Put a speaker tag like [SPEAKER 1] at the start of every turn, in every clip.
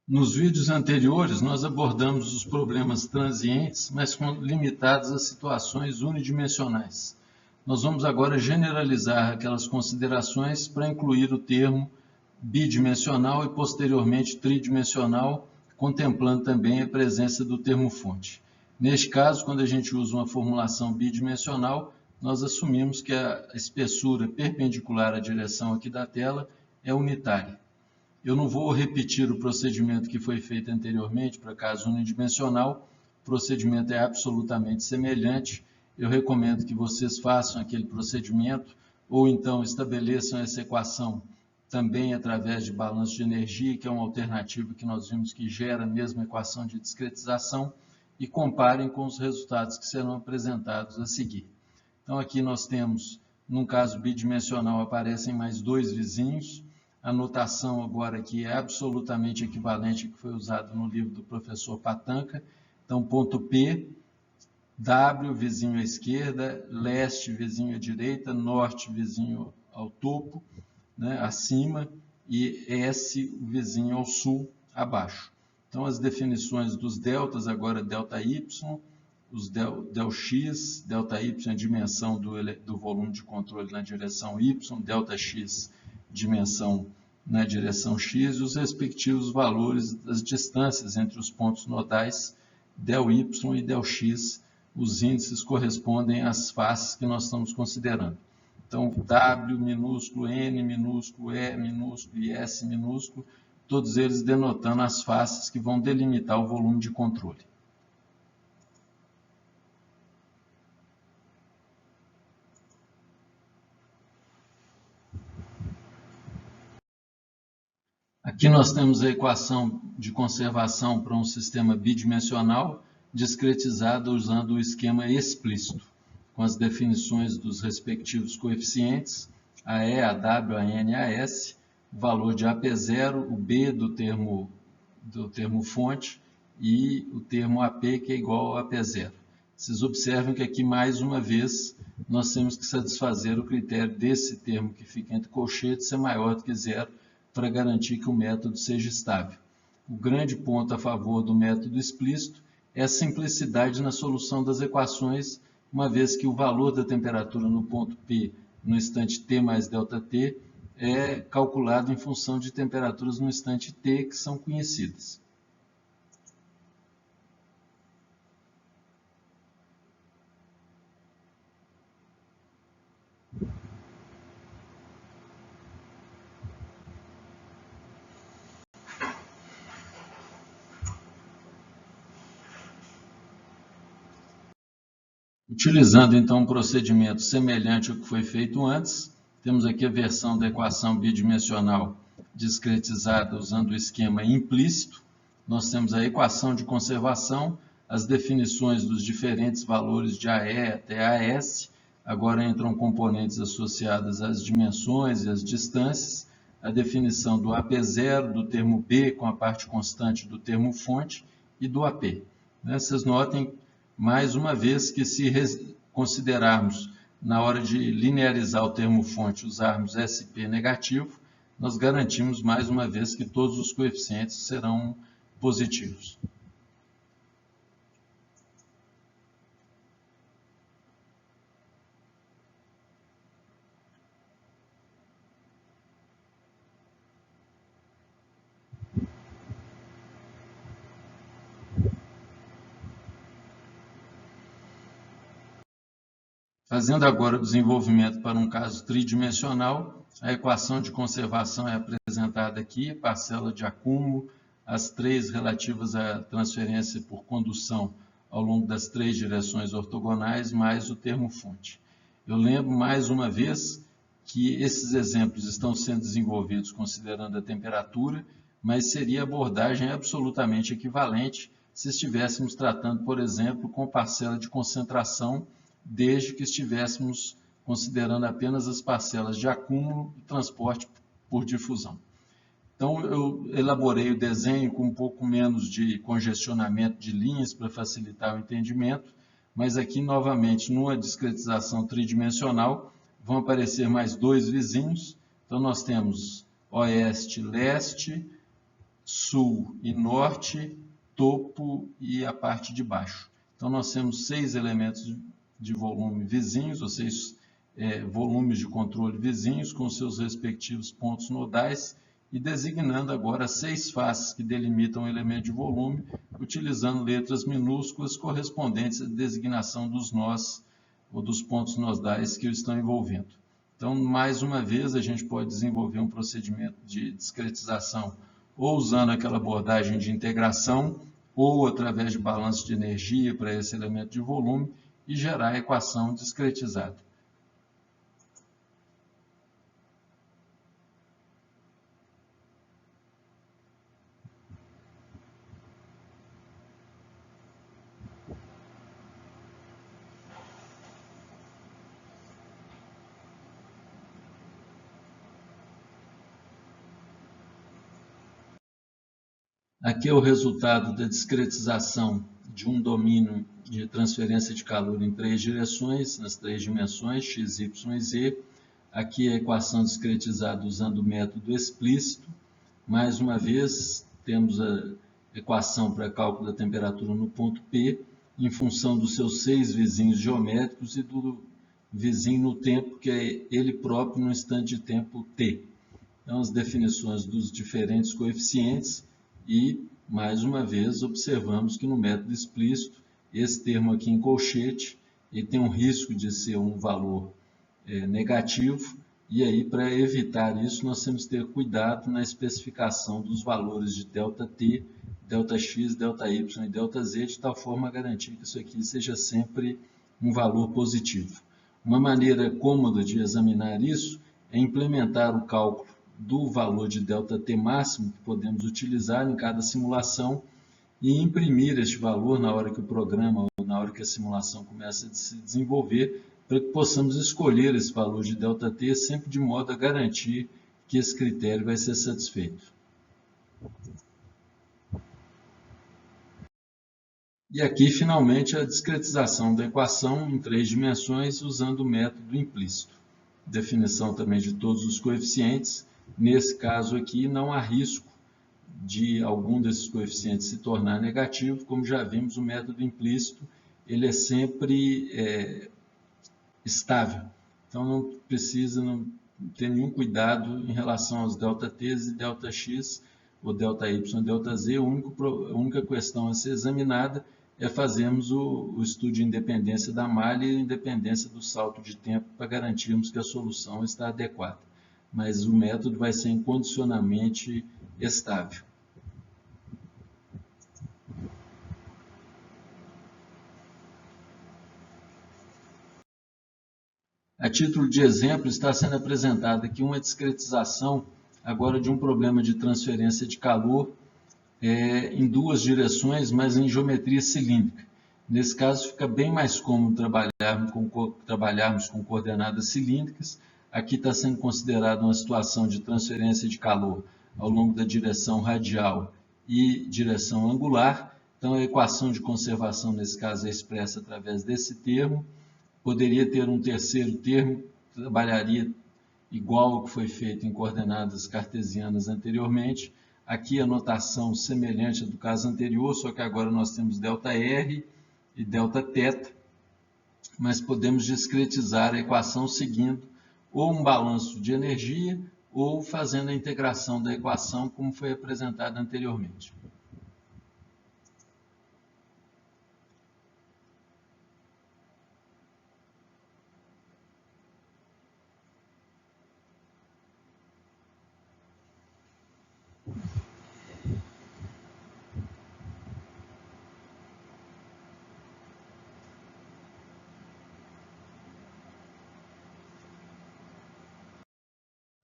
[SPEAKER 1] Nos vídeos anteriores, nós abordamos os problemas transientes, mas limitados a situações unidimensionais. Nós vamos agora generalizar aquelas considerações para incluir o termo bidimensional e, posteriormente, tridimensional, contemplando também a presença do termo fonte. Neste caso, quando a gente usa uma formulação bidimensional, nós assumimos que a espessura perpendicular à direção aqui da tela é unitária. Eu não vou repetir o procedimento que foi feito anteriormente para caso unidimensional, o procedimento é absolutamente semelhante. Eu recomendo que vocês façam aquele procedimento ou então estabeleçam essa equação também através de balanço de energia, que é uma alternativa que nós vimos que gera a mesma equação de discretização, e comparem com os resultados que serão apresentados a seguir. Então aqui nós temos, num caso bidimensional, aparecem mais dois vizinhos. A notação agora aqui é absolutamente equivalente ao que foi usado no livro do professor Patanca. Então, ponto P, W, vizinho à esquerda, leste, vizinho à direita, norte, vizinho ao topo, né, acima, e S, o vizinho ao sul, abaixo. Então, as definições dos deltas, agora delta Y, os del X, delta Y é a dimensão do volume de controle na direção Y, delta X, dimensão na direção X, e os respectivos valores das distâncias entre os pontos nodais, del Y e del X, os índices correspondem às faces que nós estamos considerando. Então, W minúsculo, N minúsculo, E minúsculo e S minúsculo, todos eles denotando as faces que vão delimitar o volume de controle. Aqui nós temos a equação de conservação para um sistema bidimensional, discretizada usando o esquema explícito, com as definições dos respectivos coeficientes, a E, a W, a N e a S, o valor de AP0, o B do termo fonte e o termo AP, que é igual a AP0. Vocês observam que aqui, mais uma vez, nós temos que satisfazer o critério desse termo que fica entre colchetes ser maior do que zero, para garantir que o método seja estável. O grande ponto a favor do método explícito é a simplicidade na solução das equações, uma vez que o valor da temperatura no ponto P no instante T mais ΔT é calculado em função de temperaturas no instante T que são conhecidas. Utilizando então um procedimento semelhante ao que foi feito antes, temos aqui a versão da equação bidimensional discretizada usando o esquema implícito. Nós temos a equação de conservação, as definições dos diferentes valores de AE até AS, agora entram componentes associadas às dimensões e às distâncias, a definição do AP0, do termo B com a parte constante do termo fonte e do AP. Vocês notem mais uma vez que se considerarmos, na hora de linearizar o termo fonte, usarmos SP negativo, nós garantimos mais uma vez que todos os coeficientes serão positivos. Fazendo agora o desenvolvimento para um caso tridimensional, a equação de conservação é apresentada aqui, parcela de acúmulo, as três relativas à transferência por condução ao longo das três direções ortogonais, mais o termo fonte. Eu lembro mais uma vez que esses exemplos estão sendo desenvolvidos considerando a temperatura, mas seria abordagem absolutamente equivalente se estivéssemos tratando, por exemplo, com parcela de concentração, desde que estivéssemos considerando apenas as parcelas de acúmulo e transporte por difusão. Então, eu elaborei o desenho com um pouco menos de congestionamento de linhas para facilitar o entendimento, mas aqui, novamente, numa discretização tridimensional, vão aparecer mais dois vizinhos. Então, nós temos oeste, leste, sul e norte, topo e a parte de baixo. Então, nós temos 6 elementos de volume vizinhos, ou 6 volumes de controle vizinhos, com seus respectivos pontos nodais, e designando agora 6 faces que delimitam o elemento de volume, utilizando letras minúsculas correspondentes à designação dos nós ou dos pontos nodais que o estão envolvendo. Então, mais uma vez, a gente pode desenvolver um procedimento de discretização ou usando aquela abordagem de integração, ou através de balanço de energia para esse elemento de volume e gerar a equação discretizada. Aqui é o resultado da discretização de um domínio de transferência de calor em 3 direções, nas 3 dimensões, x, y e z. Aqui a equação discretizada usando o método explícito. Mais uma vez, temos a equação para cálculo da temperatura no ponto P, em função dos seus 6 vizinhos geométricos e do vizinho no tempo, que é ele próprio no instante de tempo t. Então, as definições dos diferentes coeficientes. E, mais uma vez, observamos que no método explícito, esse termo aqui em colchete, ele tem um risco de ser um valor negativo, e aí, para evitar isso, nós temos que ter cuidado na especificação dos valores de ΔT, ΔX, ΔY e ΔZ, de tal forma a garantir que isso aqui seja sempre um valor positivo. Uma maneira cômoda de examinar isso é implementar o cálculo do valor de ΔT máximo que podemos utilizar em cada simulação e imprimir este valor na hora que o programa ou na hora que a simulação começa a se desenvolver, para que possamos escolher esse valor de ΔT sempre de modo a garantir que esse critério vai ser satisfeito. E aqui, finalmente, a discretização da equação em 3 dimensões usando o método implícito. Definição também de todos os coeficientes. Nesse caso aqui, não há risco de algum desses coeficientes se tornar negativo. Como já vimos, o método implícito ele é sempre estável. Então, não precisa ter nenhum cuidado em relação aos ΔTs e ΔX, ou ΔY e ΔZ. A única questão a ser examinada é fazermos o estudo de independência da malha e independência do salto de tempo para garantirmos que a solução está adequada. Mas o método vai ser incondicionalmente estável. A título de exemplo, está sendo apresentada aqui uma discretização agora de um problema de transferência de calor em 2 direções, mas em geometria cilíndrica. Nesse caso, fica bem mais cômodo trabalharmos com coordenadas cilíndricas. Aqui está sendo considerada uma situação de transferência de calor ao longo da direção radial e direção angular. Então, a equação de conservação, nesse caso, é expressa através desse termo. Poderia ter um terceiro termo, que trabalharia igual ao que foi feito em coordenadas cartesianas anteriormente. Aqui a notação semelhante à do caso anterior, só que agora nós temos ΔR e Δθ, mas podemos discretizar a equação seguindo ou um balanço de energia ou fazendo a integração da equação como foi apresentada anteriormente.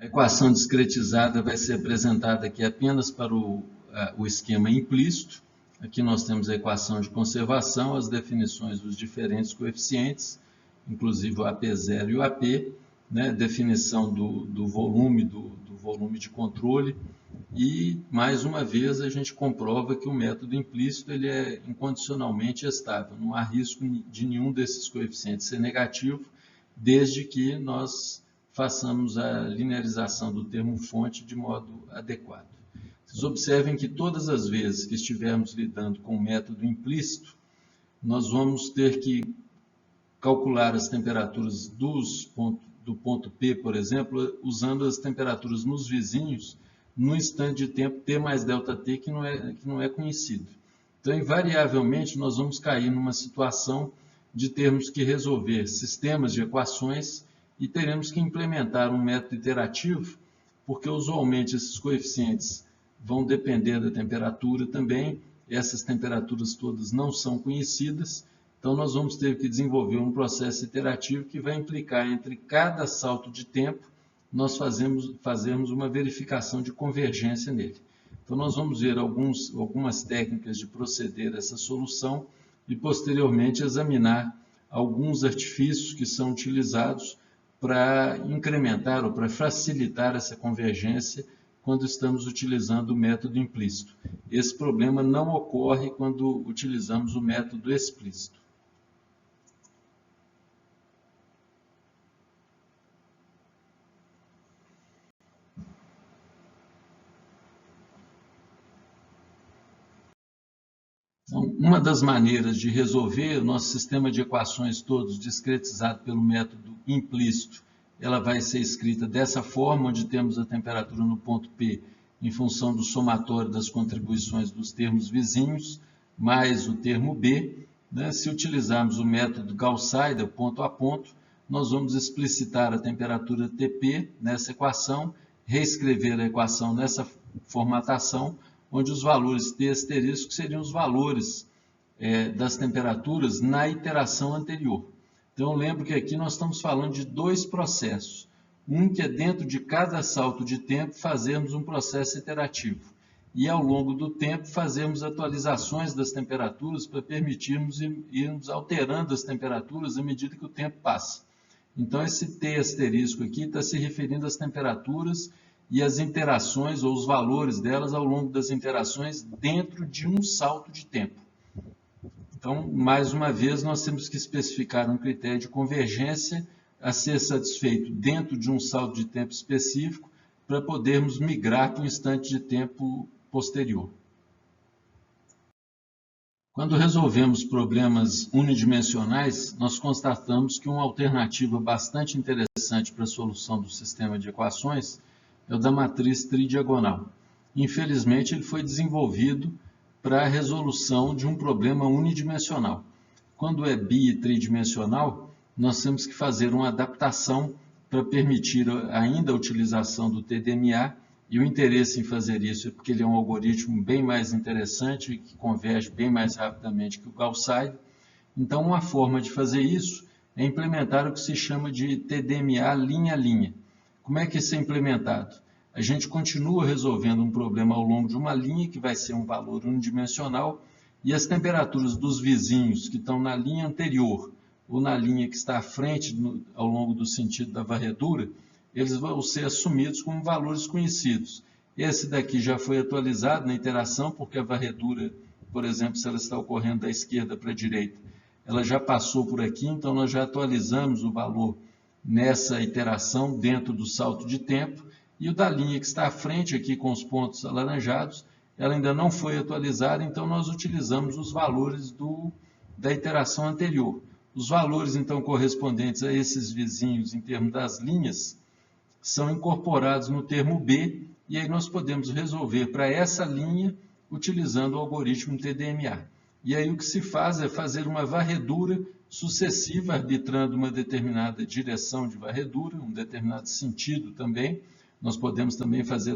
[SPEAKER 1] A equação discretizada vai ser apresentada aqui apenas para o esquema implícito. Aqui nós temos a equação de conservação, as definições dos diferentes coeficientes, inclusive o AP0 e o AP, né? Definição do volume, do volume de controle. E, mais uma vez, a gente comprova que o método implícito ele é incondicionalmente estável. Não há risco de nenhum desses coeficientes ser negativo, desde que nós façamos a linearização do termo fonte de modo adequado. Vocês observem que todas as vezes que estivermos lidando com o método implícito, nós vamos ter que calcular as temperaturas do ponto P, por exemplo, usando as temperaturas nos vizinhos no instante de tempo T mais ΔT, que não é conhecido. Então, invariavelmente, nós vamos cair numa situação de termos que resolver sistemas de equações e teremos que implementar um método iterativo, porque usualmente esses coeficientes vão depender da temperatura também, essas temperaturas todas não são conhecidas, então nós vamos ter que desenvolver um processo iterativo que vai implicar entre cada salto de tempo, nós fazermos uma verificação de convergência nele. Então nós vamos ver algumas técnicas de proceder a essa solução e posteriormente examinar alguns artifícios que são utilizados para incrementar ou para facilitar essa convergência quando estamos utilizando o método implícito. Esse problema não ocorre quando utilizamos o método explícito. Então, uma das maneiras de resolver o nosso sistema de equações todos discretizado pelo método implícito, ela vai ser escrita dessa forma, onde temos a temperatura no ponto P em função do somatório das contribuições dos termos vizinhos, mais o termo B. Se utilizarmos o método Gauss-Seidel, ponto a ponto, nós vamos explicitar a temperatura Tp nessa equação, reescrever a equação nessa formatação, onde os valores T asterisco seriam os valores das temperaturas na iteração anterior. Então, lembro que aqui nós estamos falando de dois processos. Um que é dentro de cada salto de tempo fazermos um processo iterativo. E ao longo do tempo fazermos atualizações das temperaturas para permitirmos irmos alterando as temperaturas à medida que o tempo passa. Então, esse T asterisco aqui está se referindo às temperaturas e as interações ou os valores delas ao longo das interações dentro de um salto de tempo. Então, mais uma vez, nós temos que especificar um critério de convergência a ser satisfeito dentro de um salto de tempo específico para podermos migrar para um instante de tempo posterior. Quando resolvemos problemas unidimensionais, nós constatamos que uma alternativa bastante interessante para a solução do sistema de equações é o da matriz tridiagonal. Infelizmente, ele foi desenvolvido para a resolução de um problema unidimensional. Quando é bi e tridimensional, nós temos que fazer uma adaptação para permitir ainda a utilização do TDMA, e o interesse em fazer isso é porque ele é um algoritmo bem mais interessante, que converge bem mais rapidamente que o Gauss-Seidel. Então, uma forma de fazer isso é implementar o que se chama de TDMA linha-linha. Como é que isso é implementado? A gente continua resolvendo um problema ao longo de uma linha, que vai ser um valor unidimensional, e as temperaturas dos vizinhos que estão na linha anterior ou na linha que está à frente ao longo do sentido da varredura, eles vão ser assumidos como valores conhecidos. Esse daqui já foi atualizado na iteração, porque a varredura, por exemplo, se ela está ocorrendo da esquerda para a direita, ela já passou por aqui, então nós já atualizamos o valor nessa iteração dentro do salto de tempo, e o da linha que está à frente aqui com os pontos alaranjados, ela ainda não foi atualizada, então nós utilizamos os valores da iteração anterior. Os valores, então, correspondentes a esses vizinhos em termos das linhas, são incorporados no termo B, e aí nós podemos resolver para essa linha utilizando o algoritmo TDMA. E aí o que se faz é fazer uma varredura sucessiva, arbitrando uma determinada direção de varredura, um determinado sentido também. Nós podemos também fazer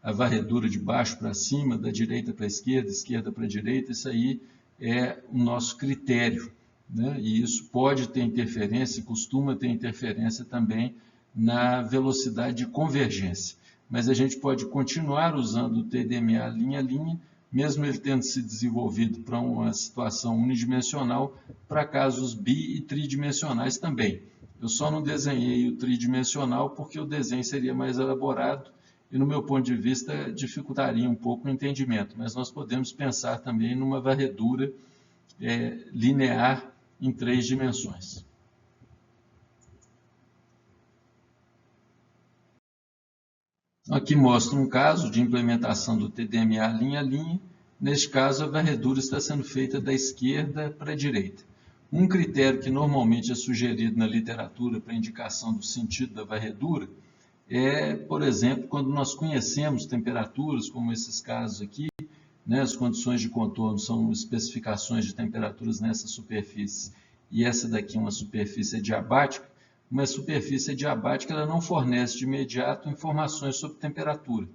[SPEAKER 1] a varredura de baixo para cima, da direita para a esquerda para a direita, isso aí é o nosso critério, né? E isso pode ter interferência, costuma ter interferência também na velocidade de convergência. Mas a gente pode continuar usando o TDMA linha-linha, mesmo ele tendo se desenvolvido para uma situação unidimensional, para casos bi e tridimensionais também. Eu só não desenhei o tridimensional porque o desenho seria mais elaborado e, no meu ponto de vista, dificultaria um pouco o entendimento. Mas nós podemos pensar também numa varredura linear em 3 dimensões. Aqui mostra um caso de implementação do TDMA linha a linha. Neste caso, a varredura está sendo feita da esquerda para a direita. Um critério que normalmente é sugerido na literatura para indicação do sentido da varredura é, por exemplo, quando nós conhecemos temperaturas, como esses casos aqui, né, as condições de contorno são especificações de temperaturas nessa superfície, e essa daqui é uma superfície adiabática. Uma superfície adiabática ela não fornece de imediato informações sobre temperatura.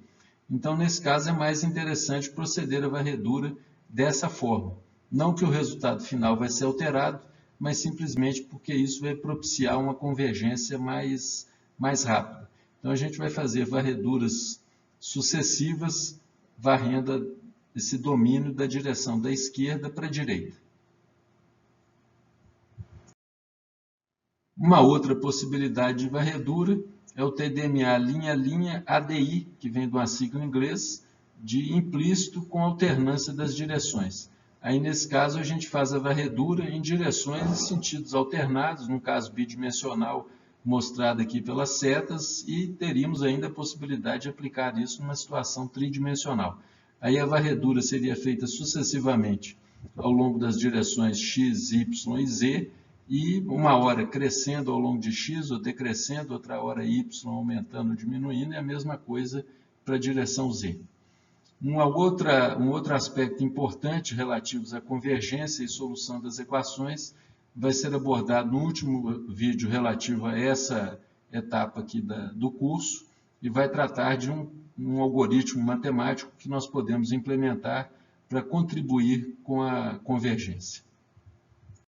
[SPEAKER 1] Então, nesse caso, é mais interessante proceder à varredura dessa forma. Não que o resultado final vai ser alterado, mas simplesmente porque isso vai propiciar uma convergência mais rápida. Então, a gente vai fazer varreduras sucessivas, varrendo esse domínio da direção da esquerda para a direita. Uma outra possibilidade de varredura é o TDMA linha a linha ADI, que vem de uma sigla em inglês, de implícito com alternância das direções. Aí, nesse caso, a gente faz a varredura em direções e sentidos alternados, no caso bidimensional, mostrado aqui pelas setas, e teríamos ainda a possibilidade de aplicar isso numa situação tridimensional. Aí a varredura seria feita sucessivamente ao longo das direções x, y e z, e uma hora crescendo ao longo de x ou decrescendo, outra hora y aumentando ou diminuindo, é a mesma coisa para a direção z. Um outro aspecto importante relativo à convergência e solução das equações vai ser abordado no último vídeo relativo a essa etapa aqui do curso, e vai tratar de um algoritmo matemático que nós podemos implementar para contribuir com a convergência.